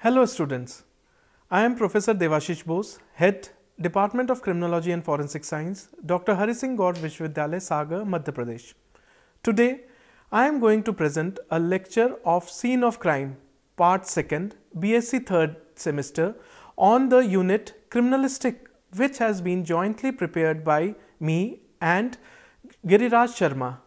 Hello students, I am Professor Devashish Bose, Head Department of Criminology and Forensic Science, Dr. Hari Singh Gaur Vishwavidyalaya, Sagar, Madhya Pradesh. Today, I am going to present a lecture of Scene of Crime, Part 2nd, BSc 3rd semester on the unit Criminalistic, which has been jointly prepared by me and Giriraj Sharma,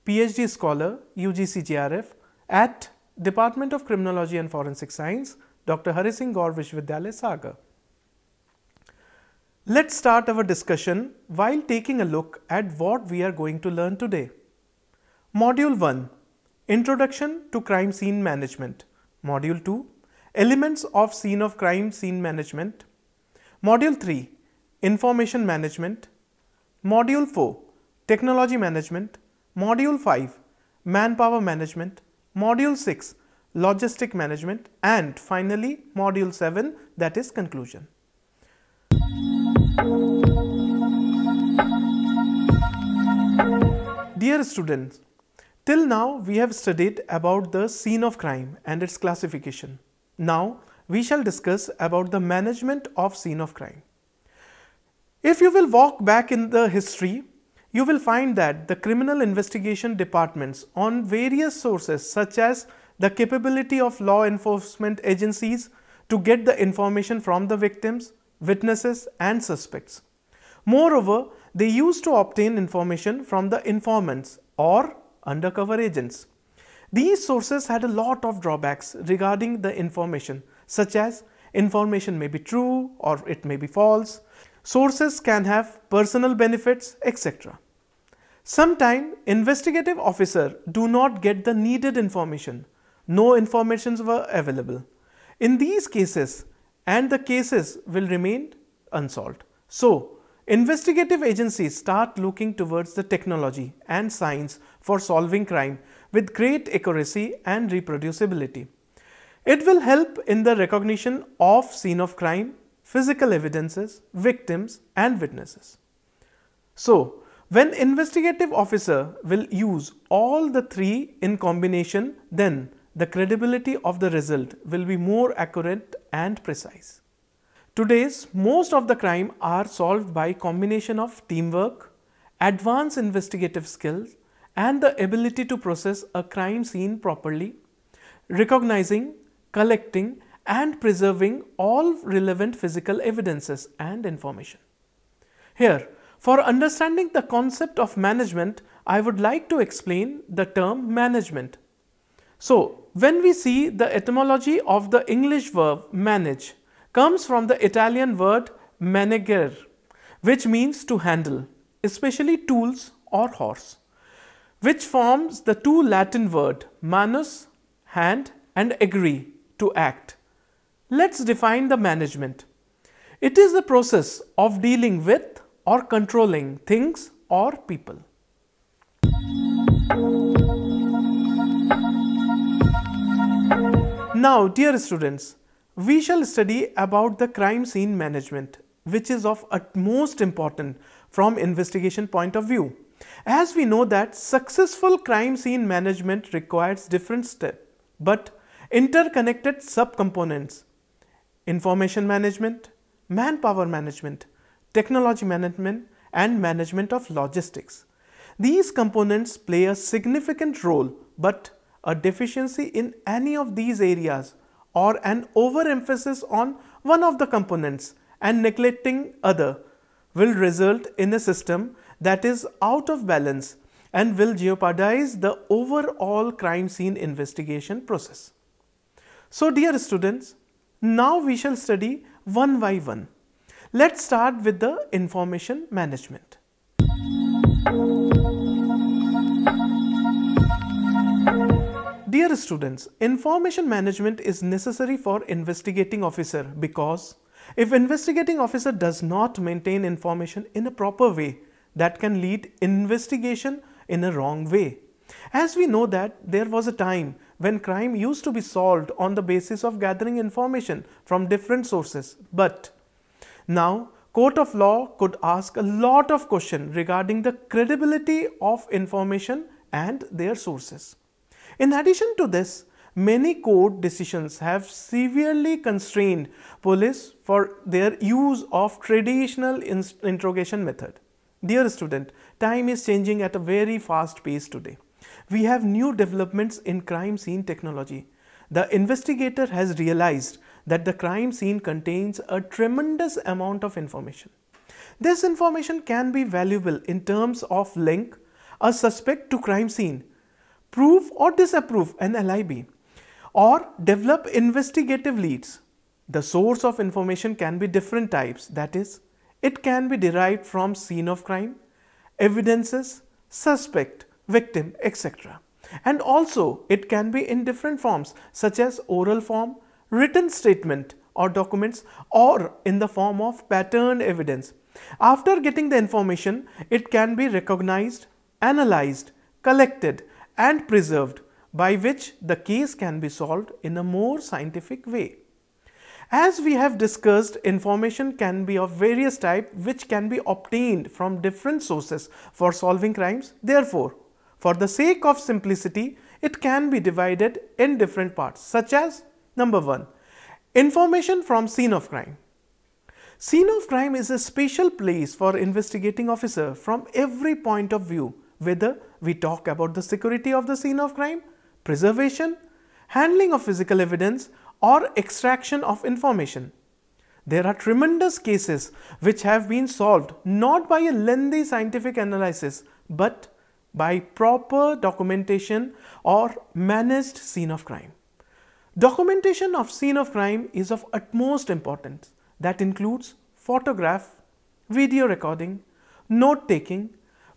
PhD scholar, UGC JRF at Department of Criminology and Forensic Science, Dr. Hari Singh Gaur Vishwavidyalaya, Sagar. Let's start our discussion while taking a look at what we are going to learn today. Module 1, Introduction to Crime Scene Management. Module 2, Elements of Scene of Crime Scene Management. Module 3, Information Management. Module 4, Technology Management. Module 5, Manpower Management. Module 6, Logistic Management, and finally Module 7, that is Conclusion. Dear students, till now we have studied about the scene of crime and its classification. Now we shall discuss about the management of scene of crime. If you will walk back in the history, you will find that the criminal investigation departments on various sources such as the capability of law enforcement agencies to get the information from the victims, witnesses and suspects. Moreover, they used to obtain information from the informants or undercover agents. These sources had a lot of drawbacks regarding the information, such as information may be true or it may be false, sources can have personal benefits, etc. Sometimes investigative officers do not get the needed information. No informations were available. In these cases, and the cases will remain unsolved. So, investigative agencies start looking towards the technology and science for solving crime with great accuracy and reproducibility. It will help in the recognition of scene of crime, physical evidences, victims and witnesses. So, when investigative officer will use all the three in combination, then the credibility of the result will be more accurate and precise. Today's most of the crime are solved by combination of teamwork, advanced investigative skills and the ability to process a crime scene properly, recognizing, collecting and preserving all relevant physical evidences and information. Here, for understanding the concept of management, I would like to explain the term management. So, when we see the etymology of the English verb manage comes from the Italian word manegere, which means to handle, especially tools or horse, which forms the two Latin word manus, hand, and agere, to act. Let's define the management. It is the process of dealing with or controlling things or people. Now, dear students, we shall study about the crime scene management, which is of utmost importance from investigation point of view. As we know that successful crime scene management requires different steps, but interconnected subcomponents: information management, manpower management, technology management and management of logistics. These components play a significant role, but a deficiency in any of these areas or an overemphasis on one of the components and neglecting other will result in a system that is out of balance and will jeopardize the overall crime scene investigation process. So, dear students, now we shall study one by one. Let's start with the information management. Dear students, information management is necessary for investigating officer because if investigating officer does not maintain information in a proper way, that can lead investigation in a wrong way. As we know that there was a time when crime used to be solved on the basis of gathering information from different sources, but now court of law could ask a lot of questions regarding the credibility of information and their sources. In addition to this, Many court decisions have severely constrained police for their use of traditional interrogation method. Dear student, time is changing at a very fast pace today. We have new developments in crime scene technology. The investigator has realized that the crime scene contains a tremendous amount of information. This information can be valuable in terms of link a suspect to crime scene, prove or disapprove an alibi, or develop investigative leads. The source of information can be different types, that is, it can be derived from scene of crime, evidences, suspect, victim, etc. And also it can be in different forms such as oral form, written statement or documents, or in the form of patterned evidence. After getting the information, it can be recognized, analyzed, collected and preserved, by which the case can be solved in a more scientific way. As we have discussed, information can be of various types which can be obtained from different sources for solving crimes. Therefore, for the sake of simplicity, it can be divided in different parts such as number 1, information from scene of crime. Scene of crime is a special place for investigating officer from every point of view, whether we talk about the security of the scene of crime, preservation, handling of physical evidence, or extraction of information. There are tremendous cases which have been solved not by a lengthy scientific analysis but by proper documentation or managed scene of crime. Documentation of scene of crime is of utmost importance. That includes photograph, video recording, note taking,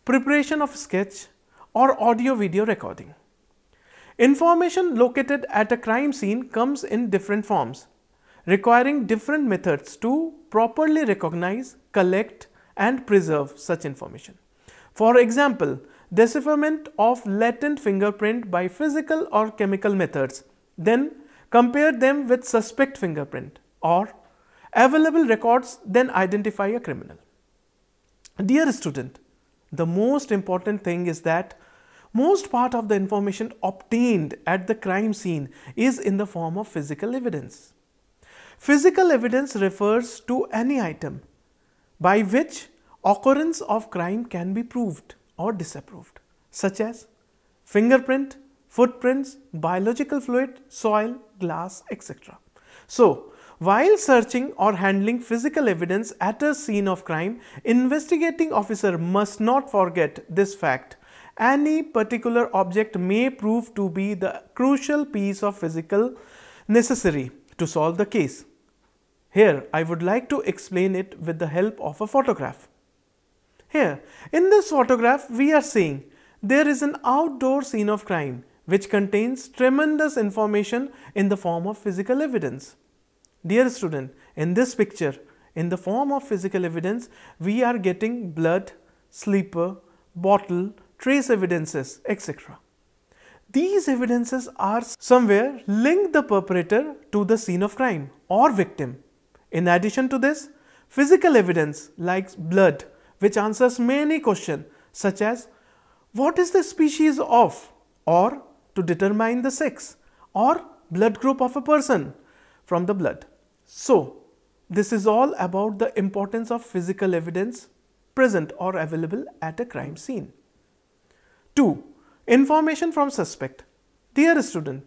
preparation of sketch or audio-video recording. Information located at a crime scene comes in different forms, requiring different methods to properly recognize, collect and preserve such information. For example, decipherment of latent fingerprint by physical or chemical methods, then compare them with suspect fingerprint, or available records, then identify a criminal. Dear student, the most important thing is that most part of the information obtained at the crime scene is in the form of physical evidence. Physical evidence refers to any item by which occurrence of crime can be proved or disapproved, such as fingerprint, footprints, biological fluid, soil, glass, etc. So, while searching or handling physical evidence at a scene of crime, investigating officer must not forget this fact. Any particular object may prove to be the crucial piece of physical necessary to solve the case. Here, I would like to explain it with the help of a photograph. Here, in this photograph, we are seeing there is an outdoor scene of crime which contains tremendous information in the form of physical evidence. Dear student, in this picture, in the form of physical evidence, we are getting blood, sleeper, bottle, trace evidences, etc. These evidences are somewhere linked the perpetrator to the scene of crime or victim. In addition to this, physical evidence like blood, which answers many questions such as what is the species of, or to determine the sex, or blood group of a person from the blood. So, this is all about the importance of physical evidence present or available at a crime scene. 2. Information from suspect. Dear student,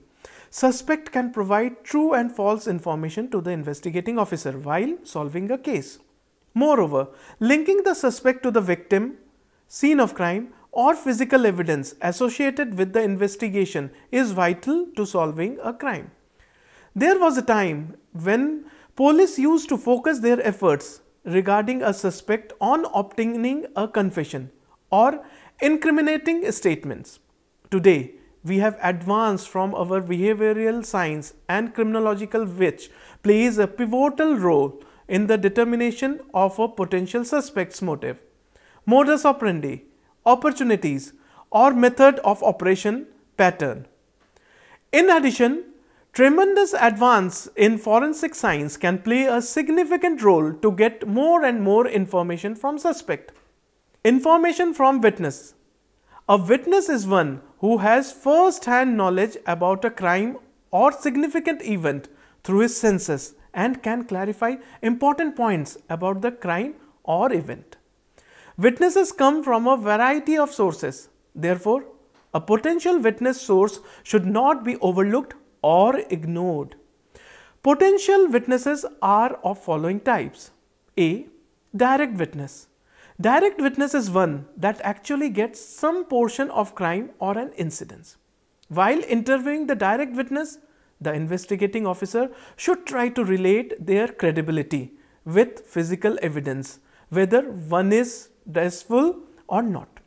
suspect can provide true and false information to the investigating officer while solving a case. Moreover, linking the suspect to the victim, scene of crime or physical evidence associated with the investigation is vital to solving a crime. There was a time when police used to focus their efforts regarding a suspect on obtaining a confession or incriminating statements. Today, we have advanced from our behavioral science and criminological, which plays a pivotal role in the determination of a potential suspect's motive, modus operandi, opportunities, or method of operation pattern. In addition, tremendous advance in forensic science can play a significant role to get more and more information from suspect. Information from witness. A witness is one who has first-hand knowledge about a crime or significant event through his senses and can clarify important points about the crime or event. Witnesses come from a variety of sources. Therefore, a potential witness source should not be overlooked or ignored. Potential witnesses are of following types. A. Direct witness. Direct witness is one that actually gets some portion of crime or an incident. While interviewing the direct witness, the investigating officer should try to relate their credibility with physical evidence, whether one is truthful or not.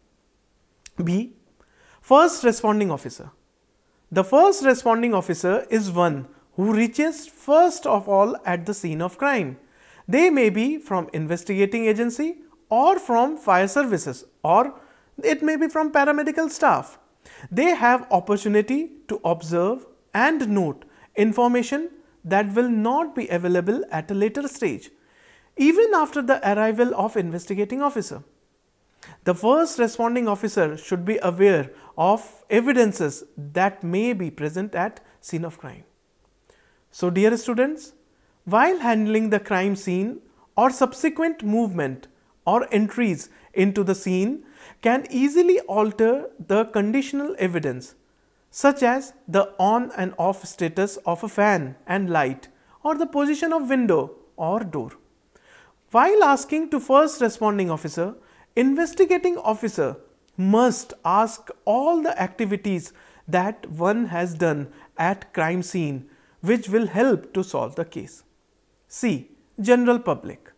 B. First responding officer. The first responding officer is one who reaches first of all at the scene of crime. They may be from investigating agency or from fire services, or it may be from paramedical staff. They have opportunity to observe and note information that will not be available at a later stage, even after the arrival of investigating officer. The first responding officer should be aware of evidences that may be present at scene of crime. So dear students, while handling the crime scene or subsequent movement or entries into the scene can easily alter the conditional evidence, such as the on and off status of a fan and light or the position of window or door. While asking to first responding officer, investigating officer must ask all the activities that one has done at crime scene which will help to solve the case. C. General public.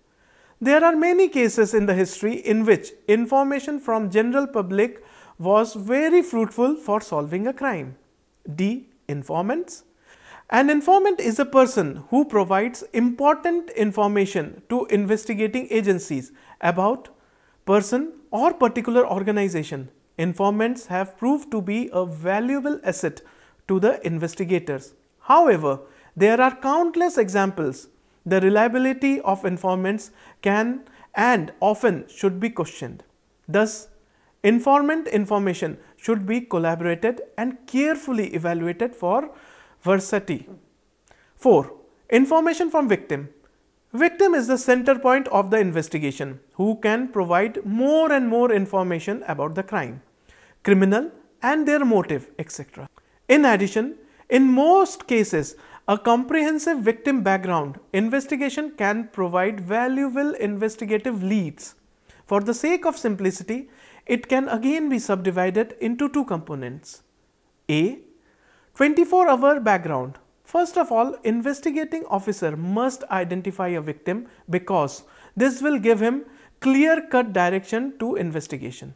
There are many cases in the history in which information from general public was very fruitful for solving a crime. D. Informants. An informant is a person who provides important information to investigating agencies about person or particular organization. Informants have proved to be a valuable asset to the investigators. However, there are countless examples. The reliability of informants can and often should be questioned. Thus, informant information should be collaborated and carefully evaluated for veracity. 4. Information from victim. Victim is the center point of the investigation who can provide more and more information about the crime, criminal and their motive, etc. In addition, in most cases, a comprehensive victim background investigation can provide valuable investigative leads. For the sake of simplicity, it can again be subdivided into two components. A. 24-hour background. First of all, investigating officer must identify a victim because this will give him clear-cut direction to investigation.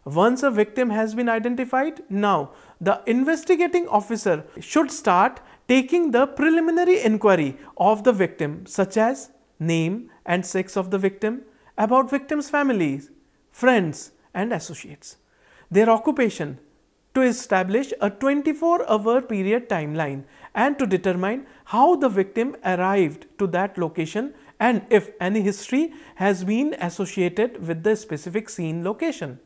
Once a victim has been identified, now the investigating officer should start taking the preliminary inquiry of the victim, such as name and sex of the victim, about victim's families, friends and associates, their occupation, to establish a 24-hour period timeline and to determine how the victim arrived to that location and if any history has been associated with the specific scene location.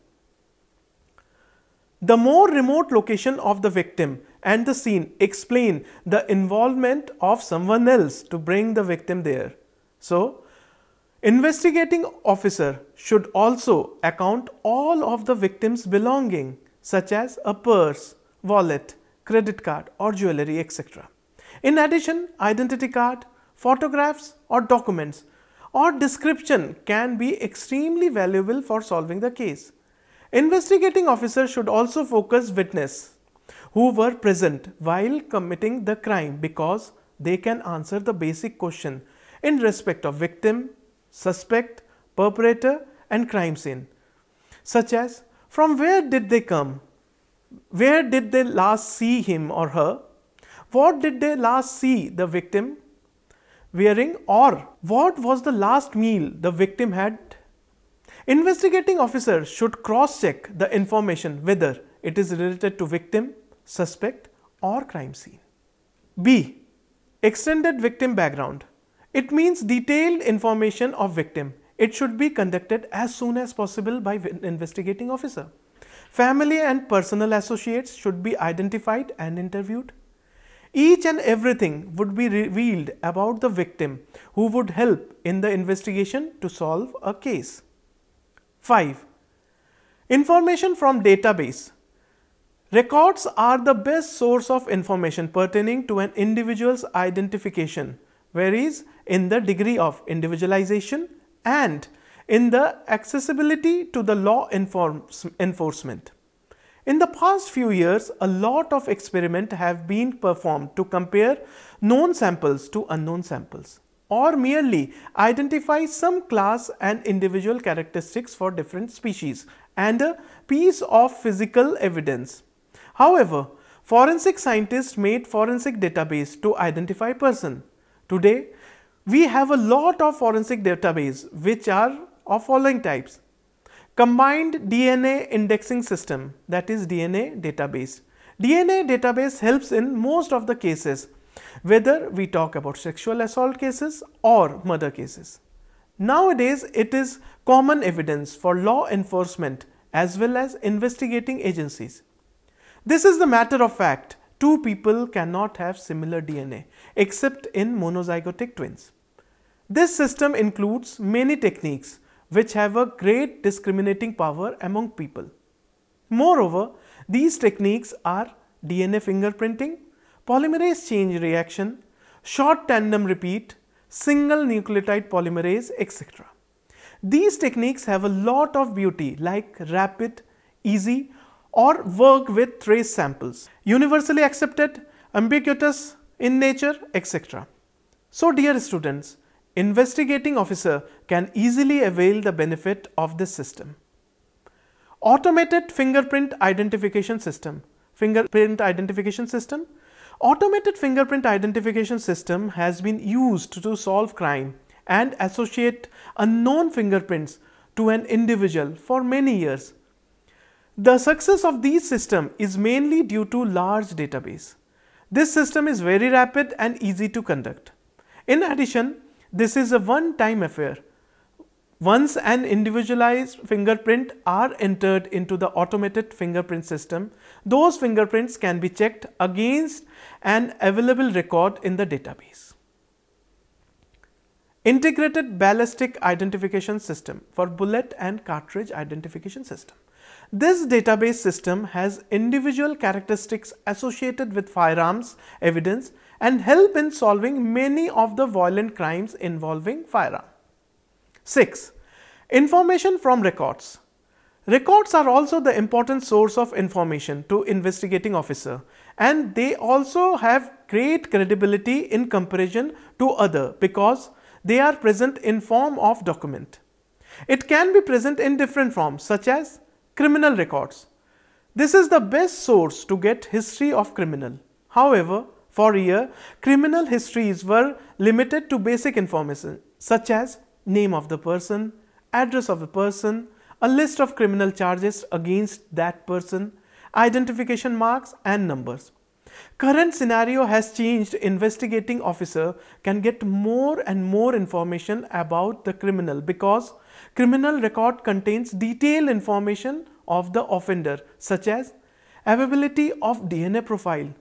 The more remote location of the victim and the scene explain the involvement of someone else to bring the victim there. So, investigating officer should also account all of the victim's belonging, such as a purse, wallet, credit card or jewelry, etc. In addition, identity card, photographs or documents or description can be extremely valuable for solving the case. Investigating officer should also focus witnesses who were present while committing the crime because they can answer the basic question in respect of victim, suspect, perpetrator and crime scene, such as from where did they come, where did they last see him or her, what did they last see the victim wearing, or what was the last meal the victim had. Investigating officer should cross-check the information whether it is related to victim, suspect or crime scene. B. Extended victim background. It means detailed information of victim. It should be conducted as soon as possible by investigating officer. Family and personal associates should be identified and interviewed. Each and everything would be revealed about the victim who would help in the investigation to solve a case. 5. Information from database. Records are the best source of information pertaining to an individual's identification, varies in the degree of individualization and in the accessibility to the law enforcement. In the past few years, a lot of experiments have been performed to compare known samples to unknown samples, or merely identify some class and individual characteristics for different species and a piece of physical evidence. However, forensic scientists made forensic database to identify person. Today, we have a lot of forensic database which are of following types. Combined DNA indexing system, that is DNA database. DNA database helps in most of the cases, whether we talk about sexual assault cases or murder cases. Nowadays, it is common evidence for law enforcement as well as investigating agencies. This is the matter of fact, two people cannot have similar DNA except in monozygotic twins. This system includes many techniques which have a great discriminating power among people. Moreover, these techniques are DNA fingerprinting, polymerase chain reaction, short tandem repeat, single nucleotide polymerase, etc. These techniques have a lot of beauty like rapid, easy, or work with trace samples, universally accepted, ubiquitous in nature, etc. So dear students, investigating officer can easily avail the benefit of this system. Automated fingerprint identification system. Automated fingerprint identification system has been used to solve crime and associate unknown fingerprints to an individual for many years. The success of these systems is mainly due to large database. This system is very rapid and easy to conduct. In addition, this is a one-time affair. Once an individualized fingerprint are entered into the automated fingerprint system, those fingerprints can be checked against an available record in the database. Integrated ballistic identification system for bullet and cartridge identification system. This database system has individual characteristics associated with firearms evidence and help in solving many of the violent crimes involving firearm. 6. Information from records. Records are also the important source of information to investigating officer, and they also have great credibility in comparison to other because they are present in form of document. It can be present in different forms such as criminal records. This is the best source to get history of criminal. However, for a year, criminal histories were limited to basic information such as name of the person, address of the person, a list of criminal charges against that person, identification marks and numbers. Current scenario has changed. Investigating officer can get more and more information about the criminal because criminal record contains detailed information of the offender such as availability of DNA profile,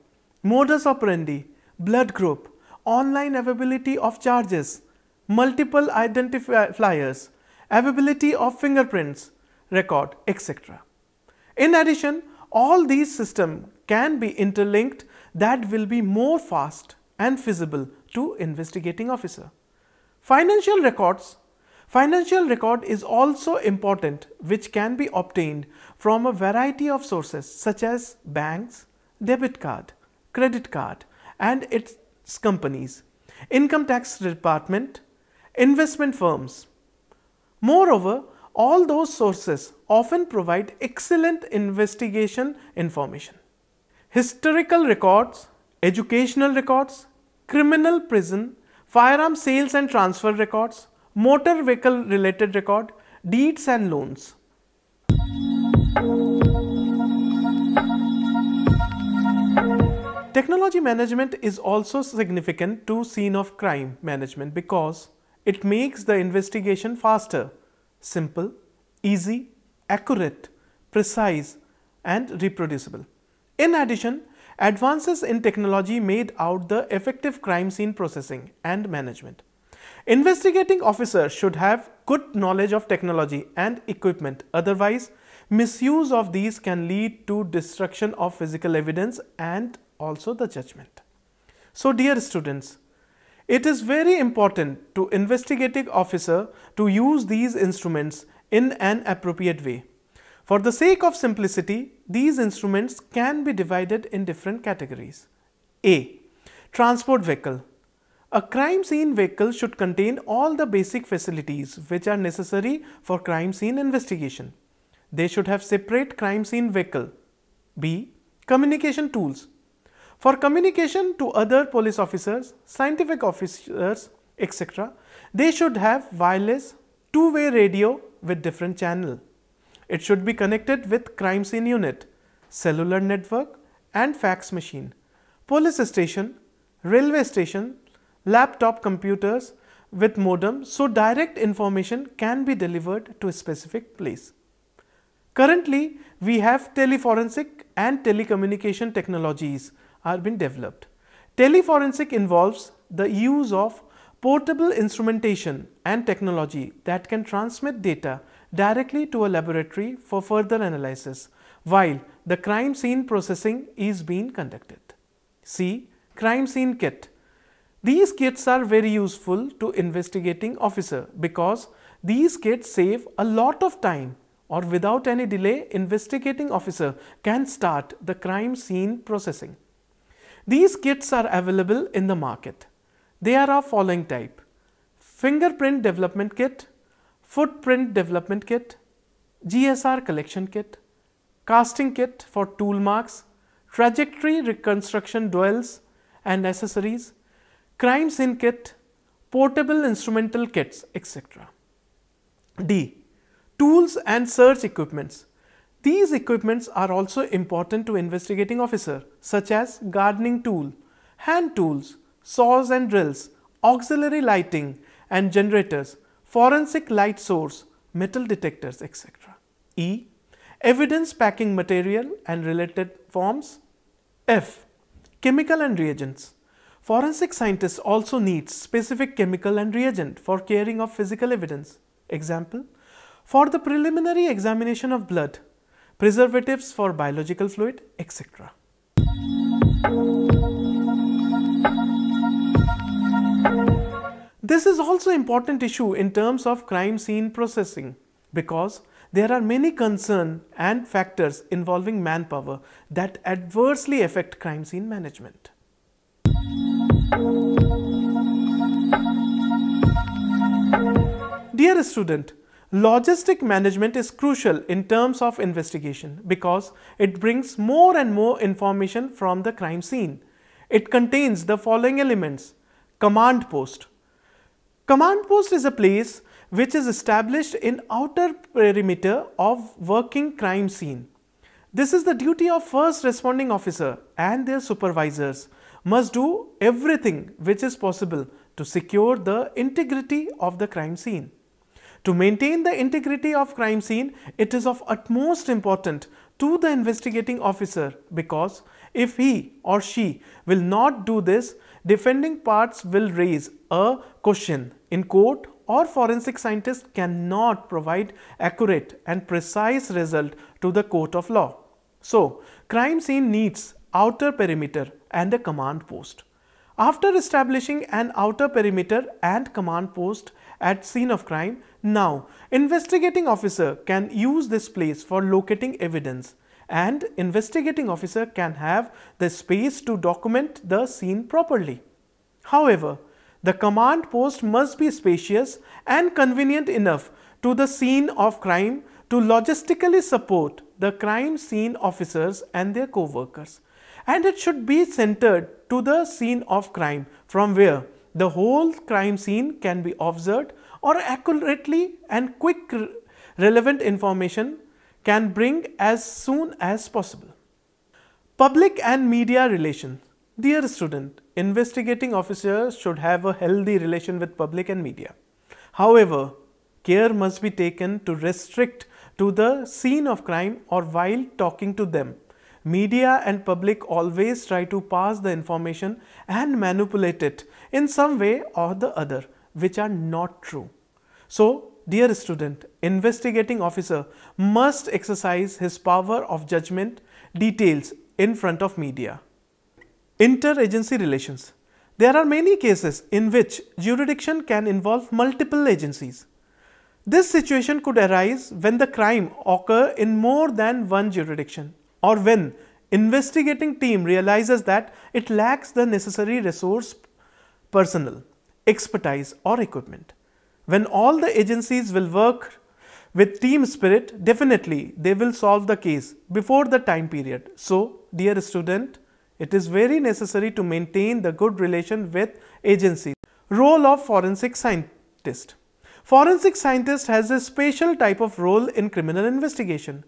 modus operandi, blood group, online availability of charges, multiple identifiers, availability of fingerprints record, etc. In addition, all these systems can be interlinked that will be more fast and feasible to investigating officer. Financial records. Financial record is also important, which can be obtained from a variety of sources such as banks, debit card, credit card and its companies, income tax department, investment firms. Moreover, all those sources often provide excellent investigation information. Historical records, educational records, criminal prison, firearm sales and transfer records, motor vehicle related record, deeds and loans. Technology management is also significant to scene of crime management because it makes the investigation faster, simple, easy, accurate, precise and reproducible. In addition, Advances in technology made out the effective crime scene processing and management. Investigating officers should have good knowledge of technology and equipment, otherwise misuse of these can lead to destruction of physical evidence and also the judgment. So dear students, it is very important to investigating officer to use these instruments in an appropriate way. For the sake of simplicity, these instruments can be divided in different categories. A. Transport vehicle. A crime scene vehicle should contain all the basic facilities which are necessary for crime scene investigation. They should have separate crime scene vehicle. B. Communication tools. For communication to other police officers, scientific officers, etc., they should have wireless two-way radio with different channel. It should be connected with crime scene unit, cellular network and fax machine, police station, railway station, laptop computers with modem, so direct information can be delivered to a specific place. Currently, we have teleforensic and telecommunication technologies are being developed. Teleforensic involves the use of portable instrumentation and technology that can transmit data directly to a laboratory for further analysis, while the crime scene processing is being conducted. C. Crime scene kit. These kits are very useful to investigating officer because these kits save a lot of time, or without any delay, investigating officer can start the crime scene processing. These kits are available in the market. They are of following type: fingerprint development kit, footprint development kit, GSR collection kit, casting kit for tool marks, trajectory reconstruction dwells and accessories, crime scene kit, portable instrumental kits, etc. D. Tools and search equipments. These equipments are also important to investigating officer, such as gardening tool, hand tools, saws and drills, auxiliary lighting and generators, forensic light source, metal detectors, etc. E. Evidence packing material and related forms. F. Chemical and reagents. Forensic scientists also need specific chemical and reagent for carrying of physical evidence. Example, for the preliminary examination of blood, preservatives for biological fluid, etc. This is also an important issue in terms of crime scene processing because there are many concerns and factors involving manpower that adversely affect crime scene management. Dear student, logistic management is crucial in terms of investigation because it brings more and more information from the crime scene. It contains the following elements: command post. Command post is a place which is established in outer perimeter of working crime scene. This is the duty of first responding officer, and their supervisors must do everything which is possible to secure the integrity of the crime scene. To maintain the integrity of crime scene, it is of utmost importance to the investigating officer because if he or she will not do this, defending parts will raise a question in court, or forensic scientists cannot provide accurate and precise result to the court of law. So, crime scene needs outer perimeter and a command post. After establishing an outer perimeter and command post at scene of crime, now investigating officer can use this place for locating evidence, and investigating officer can have the space to document the scene properly. However, the command post must be spacious and convenient enough to the scene of crime to logistically support the crime scene officers and their co-workers, and it should be centered to the scene of crime from where the whole crime scene can be observed, or accurately and quick relevant information can bring as soon as possible. Public and media relations. Dear student, investigating officers should have a healthy relation with public and media. However, care must be taken to restrict to the scene of crime or while talking to them, Media and public always try to pass the information and manipulate it in some way or the other, which are not true. So, dear student, investigating officer must exercise his power of judgment details in front of media. Interagency relations. There are many cases in which jurisdiction can involve multiple agencies. This situation could arise when the crime occurs in more than one jurisdiction, or when investigating team realizes that it lacks the necessary resource, personnel, expertise or equipment. When all the agencies will work with team spirit, definitely they will solve the case before the time period. So, dear student, it is very necessary to maintain the good relation with agencies. Role of forensic scientist. Forensic scientist has a special type of role in criminal investigation.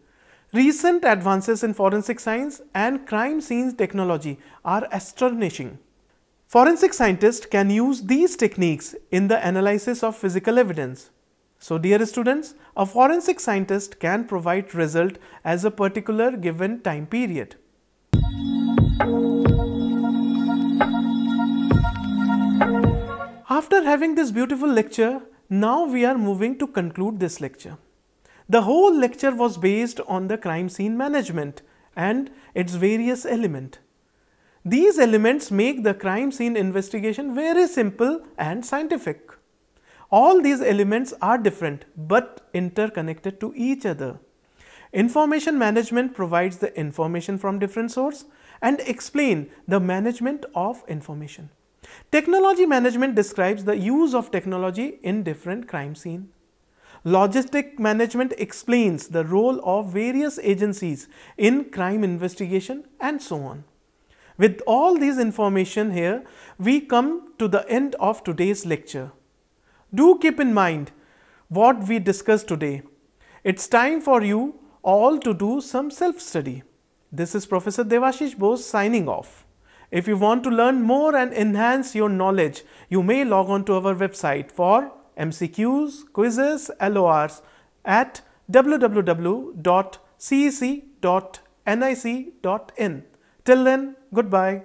Recent advances in forensic science and crime scene technology are astonishing. Forensic scientists can use these techniques in the analysis of physical evidence. So, dear students, a forensic scientist can provide result as a particular given time period. After having this beautiful lecture, now we are moving to conclude this lecture. The whole lecture was based on the crime scene management and its various elements. These elements make the crime scene investigation very simple and scientific. All these elements are different but interconnected to each other. Information management provides the information from different sources and explain the management of information. Technology management describes the use of technology in different crime scenes. Logistic management explains the role of various agencies in crime investigation and so on. With all these information here, we come to the end of today's lecture. Do keep in mind what we discussed today. It's time for you all to do some self-study. This is Professor Devashish Bose signing off. If you want to learn more and enhance your knowledge, you may log on to our website for MCQs, quizzes, LORs at www.cec.nic.in. Till then, goodbye.